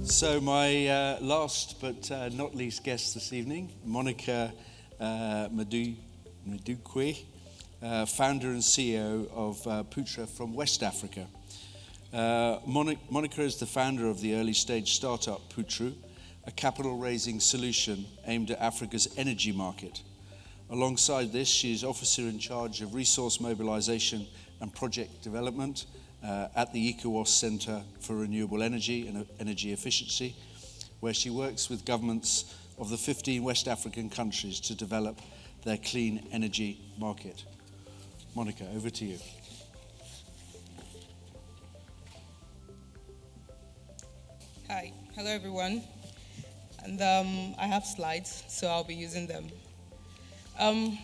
So my last but not least guest this evening, Monica Maduekwe, founder and CEO of Puttru from West Africa. Monica is the founder of the early stage startup Puttru, a capital raising solution aimed at Africa's energy market. Alongside this, she is officer in charge of resource mobilization and project development at the ECOWAS Center for Renewable Energy and Energy Efficiency, where she works with governments of the 15 West African countries to develop their clean energy market. Monica, over to you. Hi, hello everyone. And I have slides, so I'll be using them.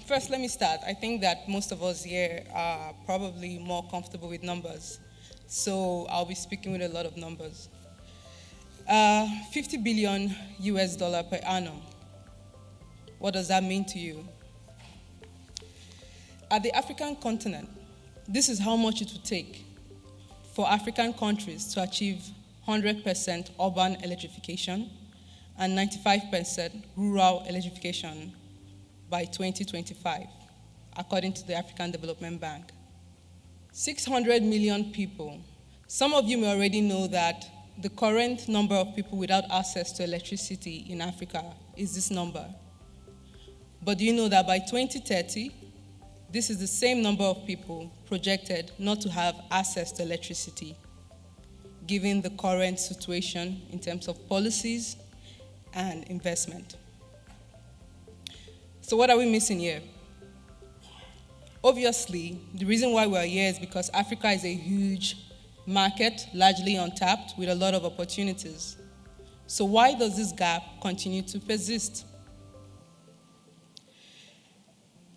First, let me start. I think that most of us here are probably more comfortable with numbers. So I'll be speaking with a lot of numbers. 50 billion US dollar per annum. What does that mean to you? At the African continent, this is how much it would take for African countries to achieve 100% urban electrification and 95% rural electrification by 2025, according to the African Development Bank. 600 million people. Some of you may already know that the current number of people without access to electricity in Africa is this number. But do you know that by 2030, this is the same number of people projected not to have access to electricity, given the current situation in terms of policies and investment. So what are we missing here? Obviously, the reason why we're here is because Africa is a huge market, largely untapped, with a lot of opportunities. So why does this gap continue to persist?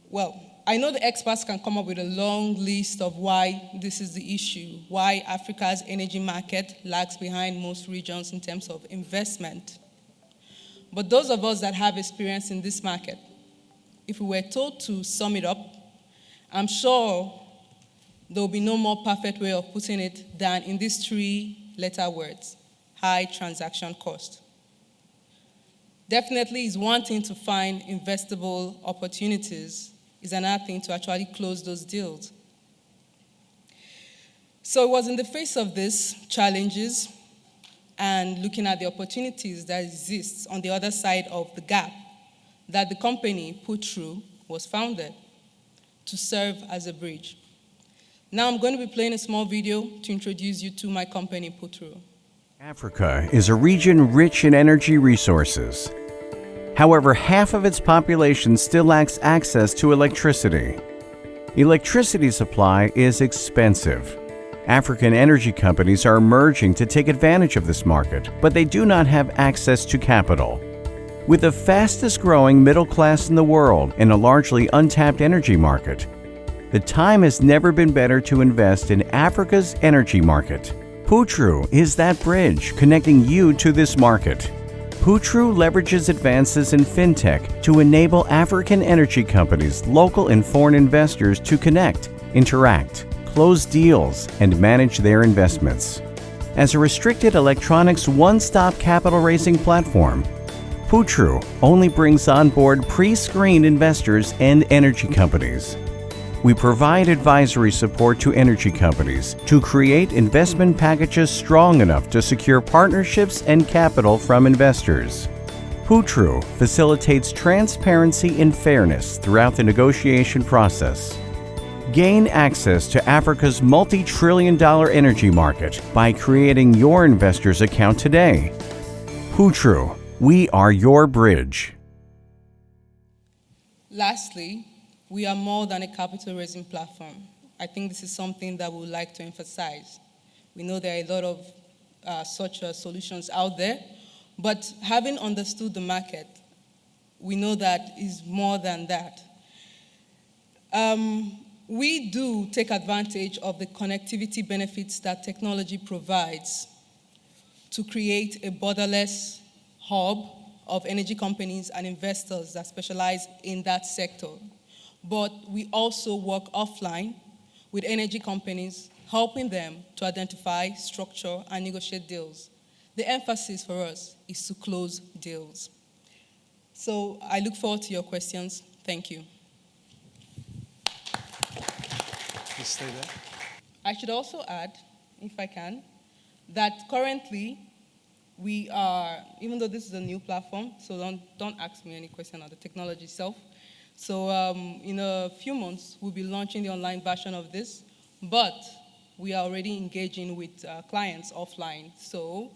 Well, I know the experts can come up with a long list of why this is the issue, why Africa's energy market lags behind most regions in terms of investment. But those of us that have experience in this market, if we were told to sum it up, I'm sure there will be no more perfect way of putting it than in these three-letter words: high transaction cost. Definitely is one thing to find investable opportunities, is another thing to actually close those deals. So it was in the face of these challenges and looking at the opportunities that exist on the other side of the gap that the company Puttru was founded to serve as a bridge. Now I'm going to be playing a small video to introduce you to my company Puttru. Africa is a region rich in energy resources. However, half of its population still lacks access to electricity. Electricity supply is expensive. African energy companies are emerging to take advantage of this market, but they do not have access to capital. With the fastest growing middle class in the world and a largely untapped energy market, the time has never been better to invest in Africa's energy market. Puttru is that bridge connecting you to this market. Puttru leverages advances in fintech to enable African energy companies, local and foreign investors to connect, interact, close deals, and manage their investments. As a restricted electronics one-stop capital raising platform, Puttru only brings on board pre-screened investors and energy companies. We provide advisory support to energy companies to create investment packages strong enough to secure partnerships and capital from investors. Puttru facilitates transparency and fairness throughout the negotiation process. Gain access to Africa's multi-trillion-dollar energy market by creating your investor's account today. Puttru, we are your bridge. Lastly, we are more than a capital raising platform. I think this is something that we would like to emphasize. We know there are a lot of such solutions out there, but having understood the market, we know that is more than that. We do take advantage of the connectivity benefits that technology provides to create a borderless hub of energy companies and investors that specialize in that sector. But we also work offline with energy companies, helping them to identify, structure, and negotiate deals the emphasis for us is to close deals. So I look forward to your questions. Thank you. Please stay there. I should also add, if I can, that currently we are, even though this is a new platform, so don't ask me any question on the technology itself. So in a few months, we'll be launching the online version of this, but we are already engaging with clients offline. So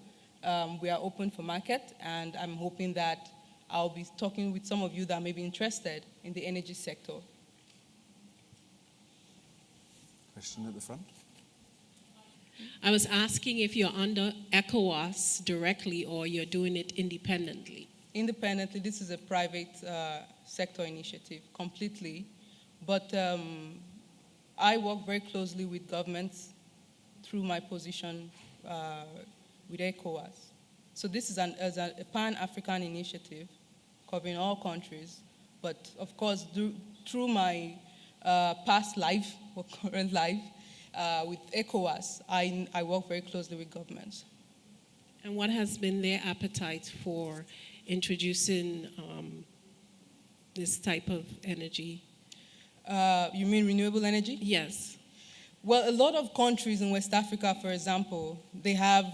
we are open for market, and I'm hoping that I'll be talking with some of you that may be interested in the energy sector. Question at the front. I was asking if you're under ECOWAS directly or you're doing it independently. Independently, this is a private sector initiative completely, but I work very closely with governments through my position with ECOWAS. So this is a pan-African initiative covering all countries, but of course, through my past life or current life with ECOWAS, I work very closely with governments. And what has been their appetite for introducing this type of energy? You mean renewable energy? Yes. Well, a lot of countries in West Africa, for example, they have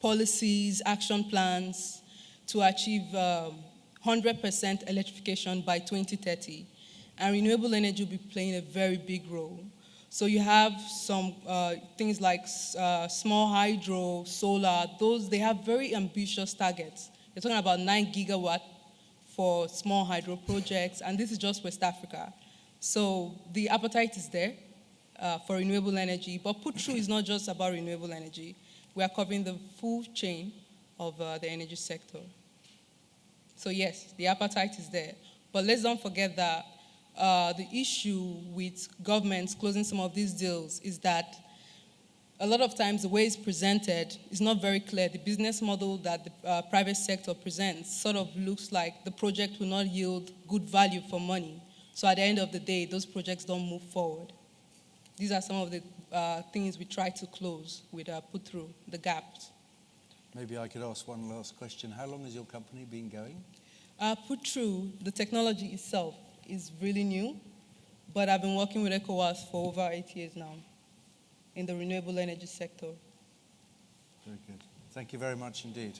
policies, action plans to achieve 100% electrification by 2030. And renewable energy will be playing a very big role. So you have some things like small hydro, solar, they have very ambitious targets. They're talking about 9 gigawatt for small hydro projects, and this is just West Africa. So the appetite is there for renewable energy, but Puttru is not just about renewable energy. We are covering the full chain of the energy sector. So yes, the appetite is there. But let's don't forget that the issue with governments closing some of these deals is that a lot of times the way it's presented is not very clear. The business model that the private sector presents sort of looks like the project will not yield good value for money. So at the end of the day, those projects don't move forward. These are some of the things we try to close with Puttru, the gaps. Maybe I could ask one last question. How long has your company been going? Puttru, the technology itself, is really new, but I've been working with ECOWAS for over 8 years now in the renewable energy sector. Very good. Thank you very much indeed.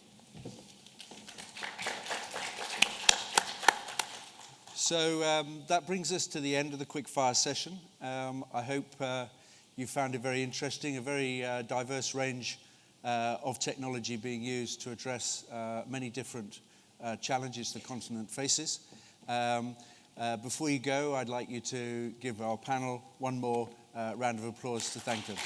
So that brings us to the end of the quickfire session. I hope you found it very interesting, a very diverse range of technology being used to address many different challenges the continent faces. Before you go, I'd like you to give our panel one more round of applause to thank them.